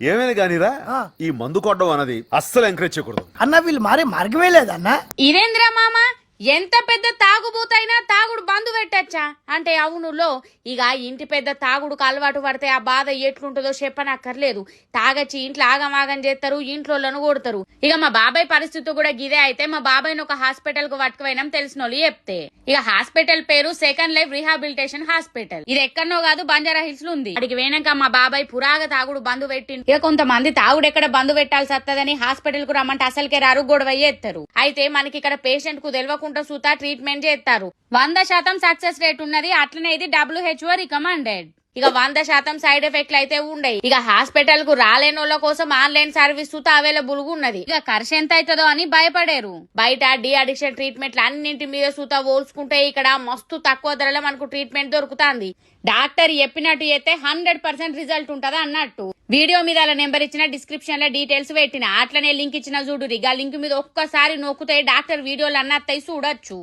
ఏమైనా కానీరా ఈ మందు కొట్టడం అన్నది అస్సలు ఎంకరేజ్ చేయకూడదు అన్న. వీళ్ళు మారే మార్గమే లేదన్నా. ఇదేంద్ర మామ ఎంత పెద్ద తాగుబోతైనా తాగుడు బంధు పెట్టచ్చా అంటే అవునులో ఇక ఇంటి పెద్ద తాగుడుకు అలవాటు పడితే ఆ బాధ ఎట్లుంటుందో చెప్పనక్కర్లేదు. తాగచ్చి ఇంట్లో ఆగమాగం చేస్తారు, ఇంట్లోలను కొడతారు. ఇక మా బాబాయ్ పరిస్థితి కూడా గిదే. అయితే మా బాబాయ్ని ఒక హాస్పిటల్ కు పట్టుకుపోయినాం తెలిసిన వాళ్ళు చెప్తే. ఇక హాస్పిటల్ పేరు సెకండ్ లైఫ్ రీహాబిలిటేషన్ హాస్పిటల్. ఇది ఎక్కడనో కాదు, బంజారా హిల్స్ లో ఉంది. అడిగి పోయినాక మా బాబాయ్ పురాగ తాగుడు బంధు పెట్టింది. ఇక కొంతమంది తాగుడు ఎక్కడ బంధు పెట్టాల్సి వస్తుందని హాస్పిటల్ కు రమ్మంటే అసలుకే రారు, గొడవ ఎత్తారు. అయితే మనకి ఇక్కడ పేషెంట్ కు తెలియకుండా సూతా ట్రీట్మెంట్ చేస్తారు. 100% సక్సెస్ రేట్ ఉన్నది. అట్లనే ఇది WHO రికమెండెడ్. ఇక 100% సైడ్ ఎఫెక్ట్లు అయితే ఉండయి. ఇక హాస్పిటల్ కు రాలేని వాళ్ళ కోసం ఆన్లైన్ సర్వీస్ సుతా అవైలబుల్ గా ఉన్నది. ఇక ఖర్చు ఎంత అవుతుందో అని భయపడారు. బయట డి అడిక్షన్ ట్రీట్మెంట్లు అన్నింటి మీద సుతా పోల్చుకుంటే ఇక్కడ మస్తు తక్కువ ధరలో మనకు ట్రీట్మెంట్ దొరుకుతుంది. డాక్టర్ చెప్పినట్టు అయితే 100% రిజల్ట్ ఉంటది అన్నట్టు. వీడియో మీద అలా నెంబర్ ఇచ్చిన, డిస్క్రిప్షన్ లో డీటెయిల్స్ పెట్టిన, అట్లనే లింక్ ఇచ్చిన చూడురిగా. లింక్ మీద ఒక్కసారి నొక్కితే డాక్టర్ వీడియోలు అన్నత్తయి చూడొచ్చు.